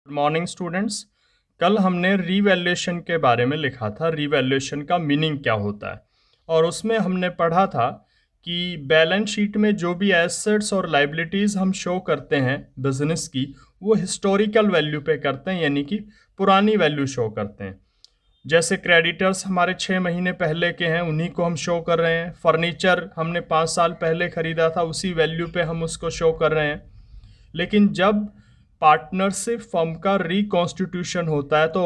Good morning students. कल हमने revaluation के बारे में लिखा था, रीवैल्यूएशन का मीनिंग क्या होता है। और उसमें हमने पढ़ा था कि बैलेंस शीट में जो भी एसेट्स और लाइबिलिटीज़ हम शो करते हैं बिजनेस की, वो हिस्टोरिकल वैल्यू पे करते हैं, यानी कि पुरानी वैल्यू शो करते हैं। जैसे क्रेडिटर्स हमारे 6 महीने पहले के हैं, उन्हीं को हम शो कर रहे हैं। फर्नीचर हमने 5 साल पहले ख़रीदा था, उसी वैल्यू पे हम उसको शो कर रहे हैं। लेकिन जब पार्टनरशिप फर्म का रिकॉन्स्टिट्यूशन होता है तो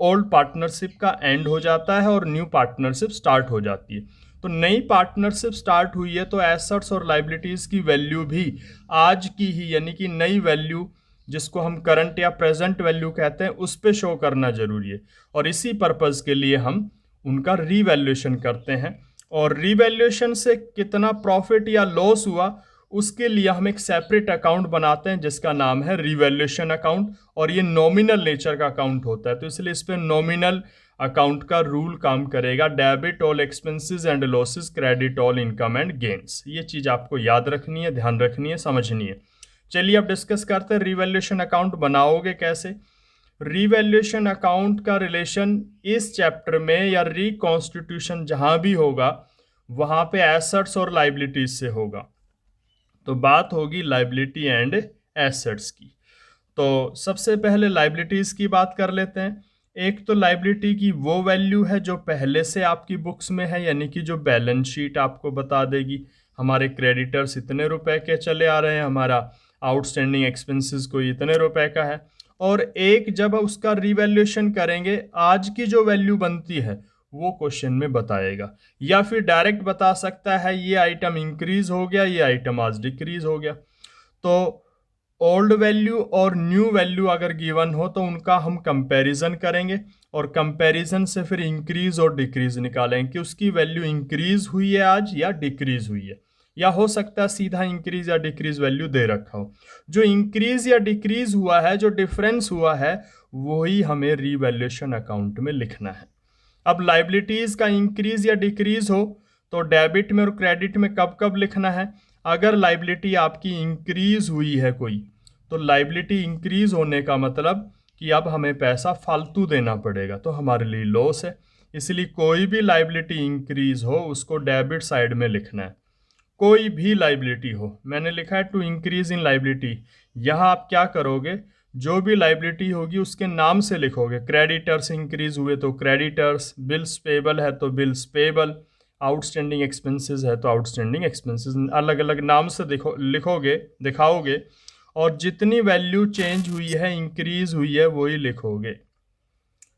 ओल्ड पार्टनरशिप का एंड हो जाता है और न्यू पार्टनरशिप स्टार्ट हो जाती है। तो नई पार्टनरशिप स्टार्ट हुई है तो एसेट्स और लाइबिलिटीज़ की वैल्यू भी आज की ही, यानी कि नई वैल्यू जिसको हम करंट या प्रेजेंट वैल्यू कहते हैं, उस पे शो करना जरूरी है। और इसी पर्पज़ के लिए हम उनका रीवैल्यूएशन करते हैं। और रीवैल्यूएशन से कितना प्रॉफिट या लॉस हुआ, उसके लिए हम एक सेपरेट अकाउंट बनाते हैं जिसका नाम है रीवैल्यूएशन अकाउंट। और ये नॉमिनल नेचर का अकाउंट होता है, तो इसलिए इस पर नॉमिनल अकाउंट का रूल काम करेगा। Debit all expenses and losses, credit all income and gains. ये चीज़ आपको याद रखनी है, ध्यान रखनी है, समझनी है। चलिए अब डिस्कस करते हैं रीवैल्यूएशन अकाउंट बनाओगे कैसे। रीवैल्यूएशन अकाउंट का रिलेशन इस चैप्टर में या रिकॉन्स्टिट्यूशन जहाँ भी होगा वहाँ पे एसेट्स और लाइबिलिटीज से होगा। तो बात होगी लाइबिलिटी एंड एसेट्स की। तो सबसे पहले लाइबिलिटीज़ की बात कर लेते हैं। एक तो लाइबिलिटी की वो वैल्यू है जो पहले से आपकी बुक्स में है, यानी कि जो बैलेंस शीट आपको बता देगी हमारे क्रेडिटर्स इतने रुपए के चले आ रहे हैं, हमारा आउटस्टैंडिंग एक्सपेंसेस कोई इतने रुपए का है। और एक जब उसका रिवैल्यूएशन करेंगे, आज की जो वैल्यू बनती है वो क्वेश्चन में बताएगा, या फिर डायरेक्ट बता सकता है ये आइटम इंक्रीज हो गया, ये आइटम आज डिक्रीज हो गया। तो ओल्ड वैल्यू और न्यू वैल्यू अगर गिवन हो तो उनका हम कंपैरिजन करेंगे और कंपैरिजन से फिर इंक्रीज और डिक्रीज निकालेंगे कि उसकी वैल्यू इंक्रीज हुई है आज या डिक्रीज हुई है, या हो सकता है सीधा इंक्रीज या डिक्रीज वैल्यू दे रखा हो। जो इंक्रीज या डिक्रीज हुआ है, जो डिफरेंस हुआ है, वही हमें रीवैल्यूएशन अकाउंट में लिखना है। अब लाइबिलिटीज़ का इंक्रीज या डिक्रीज हो तो डेबिट में और क्रेडिट में कब कब लिखना है। अगर लाइबिलिटी आपकी इंक्रीज हुई है कोई, तो लाइबिलिटी इंक्रीज होने का मतलब कि अब हमें पैसा फालतू देना पड़ेगा, तो हमारे लिए लॉस है। इसलिए कोई भी लाइबिलिटी इंक्रीज हो उसको डेबिट साइड में लिखना है। कोई भी लाइबिलिटी हो, मैंने लिखा है टू इंक्रीज इन लाइबिलिटी। यहाँ आप क्या करोगे, जो भी लाइबिलिटी होगी उसके नाम से लिखोगे। क्रेडिटर्स इंक्रीज हुए तो क्रेडिटर्स, बिल्स पेबल है तो बिल्स पेबल, आउटस्टैंडिंग एक्सपेंसेस है तो आउटस्टैंडिंग एक्सपेंसेस, अलग अलग नाम से लिखोगे, दिखाओगे। और जितनी वैल्यू चेंज हुई है, इंक्रीज हुई है, वही लिखोगे।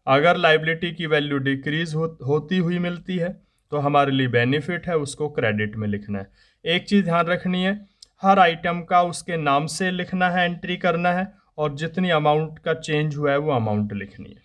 अगर लाइबिलिटी की वैल्यू डिक्रीज होती हुई मिलती है तो हमारे लिए बेनिफिट है, उसको क्रेडिट में लिखना है। एक चीज़ ध्यान रखनी है, हर आइटम का उसके नाम से लिखना है, एंट्री करना है, और जितनी अमाउंट का चेंज हुआ है वो अमाउंट लिखनी है।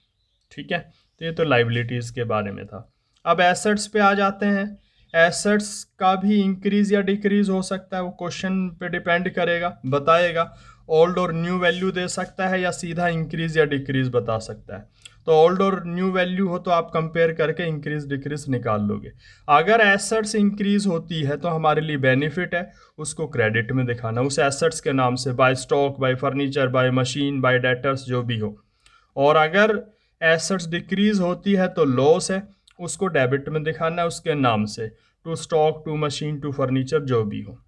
ठीक है, तो ये तो लाइबिलिटीज़ के बारे में था। अब एसेट्स पे आ जाते हैं। एसेट्स का भी इंक्रीज या डिक्रीज हो सकता है, वो क्वेश्चन पे डिपेंड करेगा, बताएगा। ओल्ड और न्यू वैल्यू दे सकता है या सीधा इंक्रीज या डिक्रीज बता सकता है। तो ओल्ड और न्यू वैल्यू हो तो आप कंपेयर करके इंक्रीज डिक्रीज निकाल लोगे। अगर एसेट्स इंक्रीज होती है तो हमारे लिए बेनिफिट है, उसको क्रेडिट में दिखाना, उस एसेट्स के नाम से, by stock, by furniture, by machine, by debtors, जो भी हो। और अगर एसेट्स डिक्रीज होती है तो लॉस है, उसको डेबिट में दिखाना है उसके नाम से, to stock, to machine, to furniture, जो भी हो।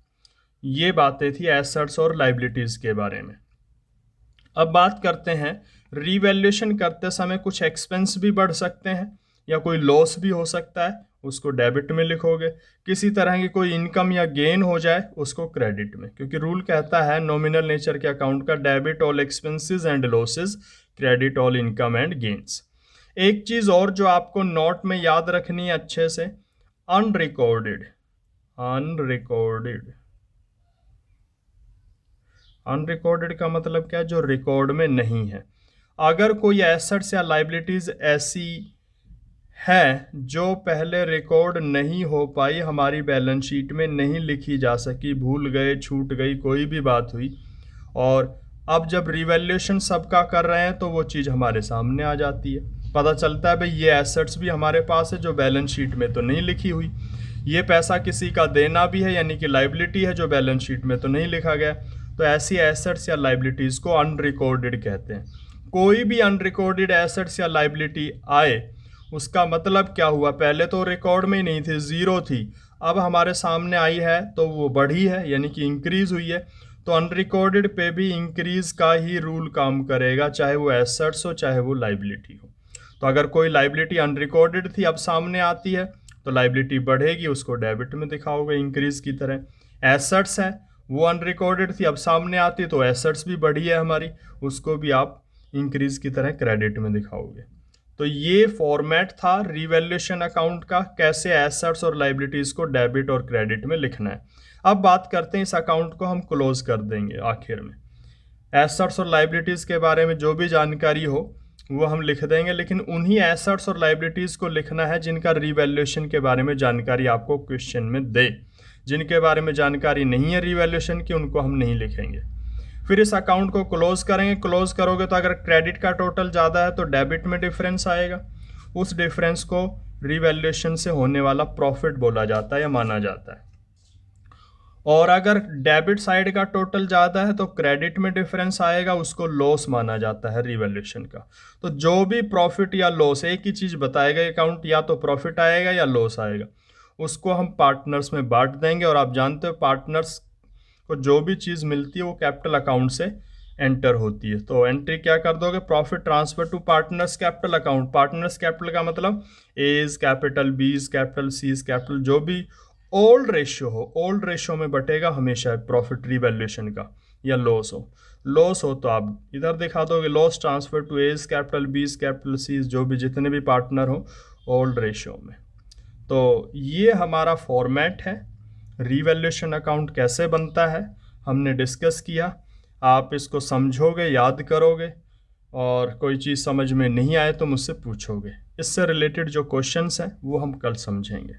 ये बातें थी एसेट्स और लाइबिलिटीज़ के बारे में। अब बात करते हैं, रीवैल्यूएशन करते समय कुछ एक्सपेंस भी बढ़ सकते हैं या कोई लॉस भी हो सकता है, उसको डेबिट में लिखोगे। किसी तरह की कोई इनकम या गेन हो जाए, उसको क्रेडिट में, क्योंकि रूल कहता है नॉमिनल नेचर के अकाउंट का, debit all expenses and losses, credit all income and gains. एक चीज़ और जो आपको नोट में याद रखनी है अच्छे से, अनरिकॉर्डेड। अनरिकॉर्डेड अनरिकॉर्डेड का मतलब क्या है, जो रिकॉर्ड में नहीं है। अगर कोई एसेट्स या लाइबिलिटीज़ ऐसी है जो पहले रिकॉर्ड नहीं हो पाई, हमारी बैलेंस शीट में नहीं लिखी जा सकी, भूल गए, छूट गई, कोई भी बात हुई, और अब जब रिवैल्यूएशन सबका कर रहे हैं तो वो चीज़ हमारे सामने आ जाती है। पता चलता है भाई ये एसेट्स भी हमारे पास है जो बैलेंस शीट में तो नहीं लिखी हुई, ये पैसा किसी का देना भी है, यानी कि लाइबिलिटी है जो बैलेंस शीट में तो नहीं लिखा गया। तो ऐसी एसेट्स या लाइबिलिटीज़ को अनरिकॉर्डेड कहते हैं। कोई भी अनरिकॉर्डेड एसेट्स या लाइबिलिटी आए, उसका मतलब क्या हुआ, पहले तो रिकॉर्ड में ही नहीं थी, ज़ीरो थी, अब हमारे सामने आई है तो वो बढ़ी है, यानी कि इंक्रीज़ हुई है। तो अनरिकॉर्डेड पे भी इंक्रीज़ का ही रूल काम करेगा, चाहे वो एसेट्स हो चाहे वो लाइबिलिटी हो। तो अगर कोई लाइबिलिटी अनरिकॉर्डेड थी अब सामने आती है तो लाइबिलिटी बढ़ेगी, उसको डेबिट में दिखाओगे इंक्रीज़ की तरह। एसेट्स है वो अनरिकॉर्डेड थी अब सामने आती तो एसेट्स भी बढ़ी है हमारी, उसको भी आप इंक्रीज़ की तरह क्रेडिट में दिखाओगे। तो ये फॉर्मेट था रिवैल्यूएशन अकाउंट का, कैसे एसेट्स और लाइबिलिटीज़ को डेबिट और क्रेडिट में लिखना है। अब बात करते हैं, इस अकाउंट को हम क्लोज कर देंगे। आखिर में एसेट्स और लाइबिलिटीज़ के बारे में जो भी जानकारी हो वो हम लिख देंगे, लेकिन उन्हीं एसेट्स और लाइबिलिटीज़ को लिखना है जिनका रिवैल्यूएशन के बारे में जानकारी आपको क्वेश्चन में दे। जिनके बारे में जानकारी नहीं है रिवैल्यूएशन की, उनको हम नहीं लिखेंगे। फिर इस अकाउंट को क्लोज करेंगे। क्लोज करोगे तो अगर क्रेडिट का टोटल ज़्यादा है तो डेबिट में डिफरेंस आएगा, उस डिफरेंस को रिवैल्यूएशन से होने वाला प्रॉफिट बोला जाता है या माना जाता है। और अगर डेबिट साइड का टोटल ज़्यादा है तो क्रेडिट में डिफरेंस आएगा, उसको लॉस माना जाता है रिवैल्यूएशन का। तो जो भी प्रॉफिट या लॉस, एक ही चीज़ बताएगा अकाउंट, या तो प्रॉफिट आएगा या लॉस आएगा, उसको हम पार्टनर्स में बांट देंगे। और आप जानते हो पार्टनर्स को जो भी चीज़ मिलती है वो कैपिटल अकाउंट से एंटर होती है। तो एंट्री क्या कर दोगे, profit transfer to partners capital account. Partners capital का मतलब A's capital, B's capital, C's capital, जो भी ओल्ड रेशियो हो, ओल्ड रेशियो में बटेगा हमेशा प्रॉफिट रिवैल्यूएशन का। या लॉस हो तो आप इधर दिखा दोगे loss transfer to A's capital, B's capital, C's, जो भी जितने भी पार्टनर हो ओल्ड रेशियो में। तो ये हमारा फॉर्मेट है, रिवैल्यूएशन अकाउंट कैसे बनता है हमने डिस्कस किया। आप इसको समझोगे, याद करोगे, और कोई चीज़ समझ में नहीं आए तो मुझसे पूछोगे। इससे रिलेटेड जो क्वेश्चंस हैं वो हम कल समझेंगे।